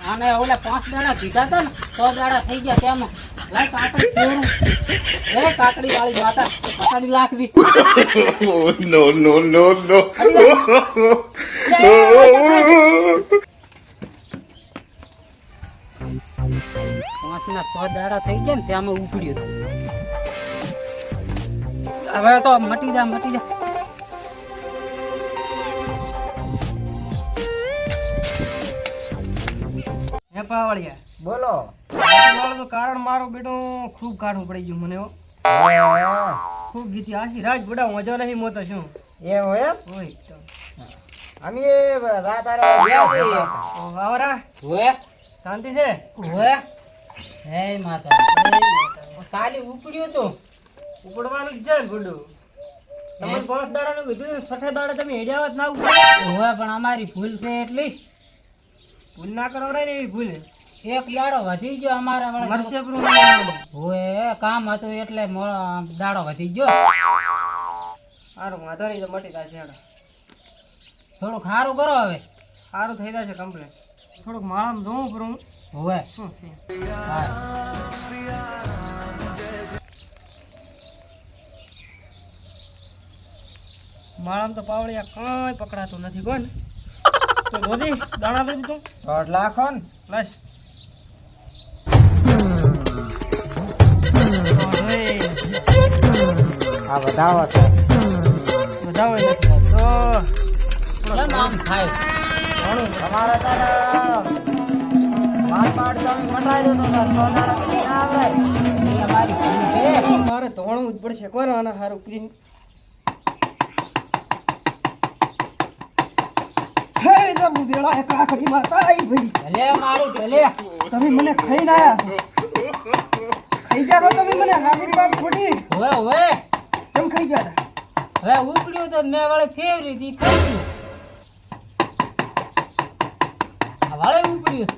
આને ઓલા 5 દાડા કીધા હતા ને 100 દાડા થઈ ગયા તેમાં લાય કાકડી ફેરું એ કાકડી વાળી માતા કાકડી લાખવી નો નો નો નો 5 ના 100 દાડા થઈ ગયા ને તેમાં ઉપડ્યું હવે તો મટી જા હે પાવળિયા બોલો. મારું કારણ મારો બેટો ખૂબ કાઢવું પડી ગયું મને ખૂબ ગીતી આખી રાત બડા મજા નહીં મોતો છું એવું એમ? હોય તો અમે રાત આરે આવરા ઓએ શાંતિ છે ઓએ હે માતા કાલે ઉપડ્યું તો ઉપડવાનું જ છે ને ગુડું તમે 5 દાડાનું કીધું 6 દાડા તમે હેડ્યા ના ઉપર ઓએ પણ અમારી ભૂલ છે એટલી ભૂલ ના કરો રે એવી ભૂલ એક દાડો વધી ગયો અમારા મરશે ઓએ કામ હતું એટલે દાડો વધી ગયો સારું વાંધો નહીં તો મટી જશે થોડું ખારું કરો હવે સારું થઈ જશે કમ્પ્લેટ થોડુંક માળામાં જોવું પડું ઓએ શું છે માળામાં તો પાવળિયા કાંઈ પકડાતું નથી કોણ તો દોધી દાણા દે તું 1.5 લાખ ને બસ આ વધાવો તો બધા હોય નથી તો કેમ આમ થાય ઘણું તમારે તારે માર તમે મટાડ્યો તો 100 દાડા પછી ના આવે. એ અમારી ભૂલ છે મારે ધોણવું જ પડશે કોણ આના હારું કરીને હે જબુ દેડા એક આખરી મારતા આઈ ભાઈ ભલે મારું ભલે તમે મને ખાઈને આયા ખાઈ જાઓ તમે મને હાથી પાક ખોટી ઓએ ઓએ કેમ ખાઈ ગયા હવે ઉપડ્યું તો મેં વાળે ફેવરી દી ખાઈ આ વાળે ઉપડ્યું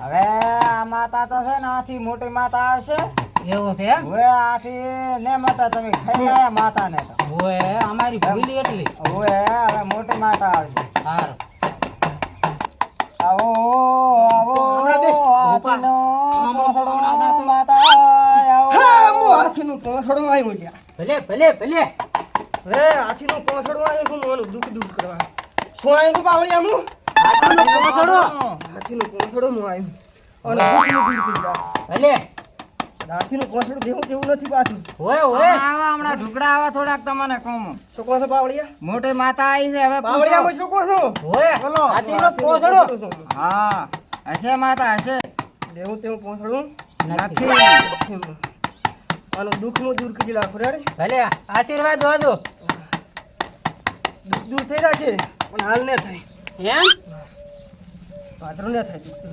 હવે આ માતા તો છે ને આથી મોટી માતા આવશે. એવું છે એમ હવે આથી ને માતા તમે ખાઈ ગયા માતા ને તો ઓએ અમારી ભૂલ એટલી હવે હવે મોટી માતા આવશે. સારું આવો આવો હમણાં બેસ. હાથીનો પોસડો માતા આવો. હા હું હાથીનું પોસડું આવ્યું લ્યા ભલે ભલે ભલે હે હાથીનું પોસડું આવ્યું છું મોનું દુઃખ કરવા શું આવ્યું તું પાવળિયા હું હાથીનો પોસડો હાથીનું પોસડું હું આવ્યું અને દુઃખનું દૂર કરી જાવ ભલે હાથીનું પોસડું દેવું તેવું નથી પાછું ઓએ ઓએ આવા હમણાં ઢુકડા આવા થોડાક તમને કહું. શું કહો છો પાવળિયા મોટી માતા આવી છે હવે પાવળિયા પૂછો. શું કહો છો ઓએ બોલો. હાથીનો પોસડો હા હશે માતા હશે દેવું તેવું પોસડું નથી આનું દુઃખનું દૂર કરી નાખો રે ભલે આશીર્વાદ વાદો દુઃખ દૂર થઈ જશે પણ હાલ ને થાય એમ પાત્રો ને થાય દુઃખ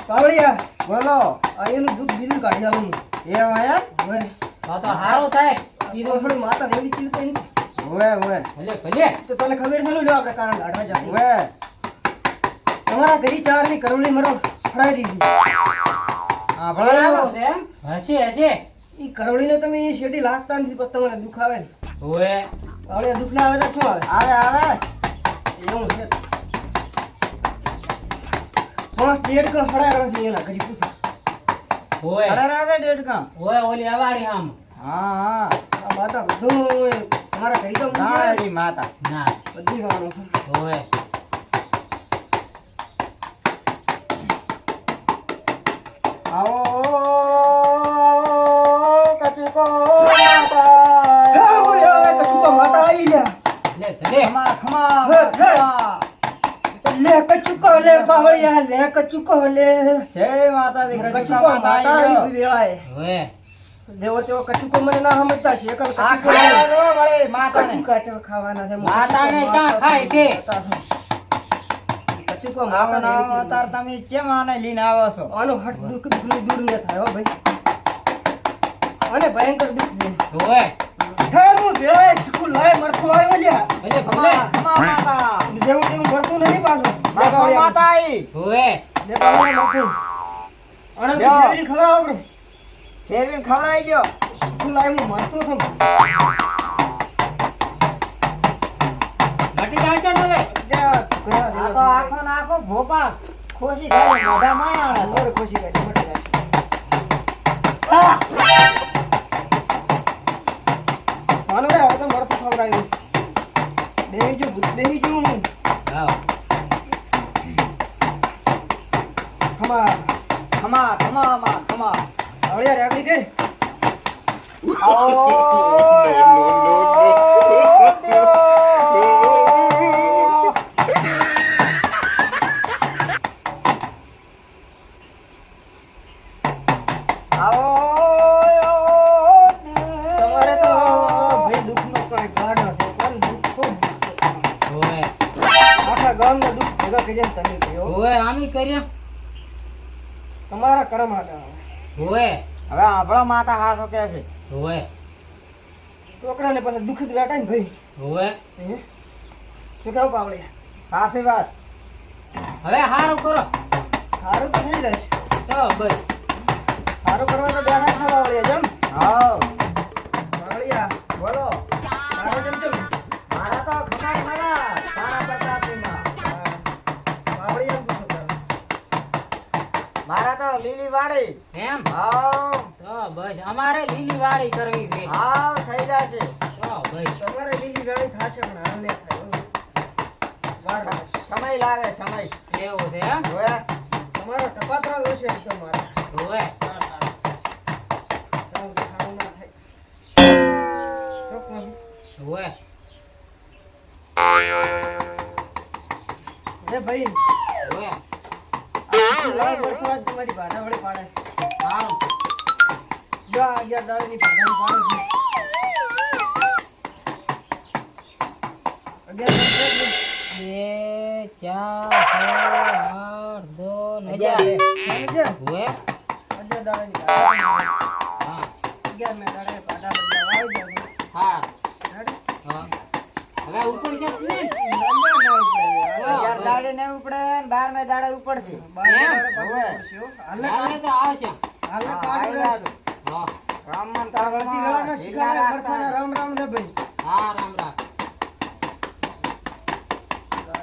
પાવળિયા બોલો. આ એનું દુઃખ બીજું કાઢી આવવાનું એમ હે? હવે તો સારું થાય બીજો થોડી માતા એવી ચીજ કઈ નથી હવે હવે ભલે ભલે તો તને ખબર છે ને જો આપણે કારણ લાડવા જાય હવે તમારા ઘરી 4 ની કરોડી મરો ફડાઈ દીધી હા ભણાવો. એવું છે એમ હશે હશે ઈ કરોડીને તમે એ શેટી લાગતા નથી પછી તમારે દુઃખ આવે ને ઓએ હવે દુઃખ ના આવે તો શું આવે આવે આવે એવું છે હા ડેઢ કર ફડાય નથી એના ઘરી પૂછો ઓએ અરે રાધે ડેડકા. ઓએ ઓલી અવાડી આમ હા હા આ માતા બધું તમારા ઘરી તો દાણારી માતા. ના બધી ખાવાનું છે ઓએ આવો કચુકો માતા. હા ઓય હવે તો શું માતા આવી ગયા ભલે ભલે ખમા ખમા હે, હે. ખમા. લે કચુકો લે પાવળિયા લે કચુકો લે જય માતાજી. કચુકો માતા આવી વેળાએ ઓએ દેવો તેવો કચુકો મને ના સમજતા છે એકલ આ કચુકો ખાવાનો વળી માતાને. કચુકા ચો ખાવાના છે માતાને ચા ખાય છે કચુકો આવો માતાને ને આવો એવી તાર તમે કેમ આને લઈને આવો છો? આનો હટ દુઃખ દુઃખનું દૂર ન થાય હો ભાઈ અને ભયંકર દુઃખ છે ઓએ હે હું વેળાએ સ્કૂલ લાય મરતો આવ્યો લ્યા ભલે ભલે ખમા માતા. જેવું તેવું મરતું નહીં પાછું માતા માતા આઈ. ઓએ લે પાવળિયા મરતું અને લ્યો. બીજી ખબર આવરો ફેરવીને ખવડાવી ગયો. તું લાય હું મરતો છું. ઘટી જાય છે ને હવે આ તો આખો ને આખો ભોપા ખોસી ખાલી મોઢામાં આણે. મોરે ખુશી કાઢી મટી જાય છે. માનું રે હવે તો મરતો ખવડાવ્યું. બેહી જો હું. હા ખમા ખમા ખમા માં ખમા. હળિયા રેગડી ગઈ. તમારે તો ભાઈ દુઃખનો કોઈ ગાઢ નથી. પણ દુઃખ ખૂબ દુઃખ છે. હોવે આખા ગામના દુઃખ ભેગા કરીને તમે ગયો. હોવે આમી કર્યા તમારા કર્મ હતા. હોવે હવે આપણો માતા હાથો કે છે. હોવે છોકરાને પાસે દુઃખ જ વેટાય ને ભાઈ. હોવે હે? શું કહું પાવળિયા? સાચી વાત. હવે હારું કરો સારું તો થઈ જશે. તો બસ સારું કરવા તો બેઠા ખા પાવળિયા જેમ. હાઉ પાવળિયા બોલો. સારું જેમ જેમ. મારા તો ખમા ખરા તારા પ્રતાપીમાં. પાવળિયા પૂછો તારે. મારા તો લીલી વાડી. એમ હાઉ તો બસ અમારે લીલી વાડી કરવી છે હાઉ થઈ જશે. તો બસ તમારે લીલી ગાડી થશે પણ હાલ નહીં થાય. વાર લાગશે. સમય લાગે સમય. એવું છે એમ હવે તમારો ટપાતરા લોશે એકદમ મારે. હોવે વાર લાગશે. સારું તો સારું ના થાય. ચોખ્ખું. હોવે હે ભાઈ હોવે લાલ વરસાદ તમારી ભાડા વડે પાડે. સારું જો આ 11 દાડાની ભાડા પાડે છે. 11 દાડા બે ચાર છ આઠ દો ને 11 હોવે 11 દાડાની ભાડા. હા 11 મેં દાડે ભાડા બદલાવા આવી જાય. હા હેડ. હા હવે ઉપર છે ને અગિયાર દાડે ને ઉપડે ને 12મે દાડે ઉપડશે. બાર દાડે પાડવું પડશે હો. હાલે હાલે તો આવશે હાલે હા, કાઢું આઈ રહેશે. હા રામન આ વળતી ગળાના શિકારે વરસાદના રામ રામ ને ભાઈ. હા રામ રામ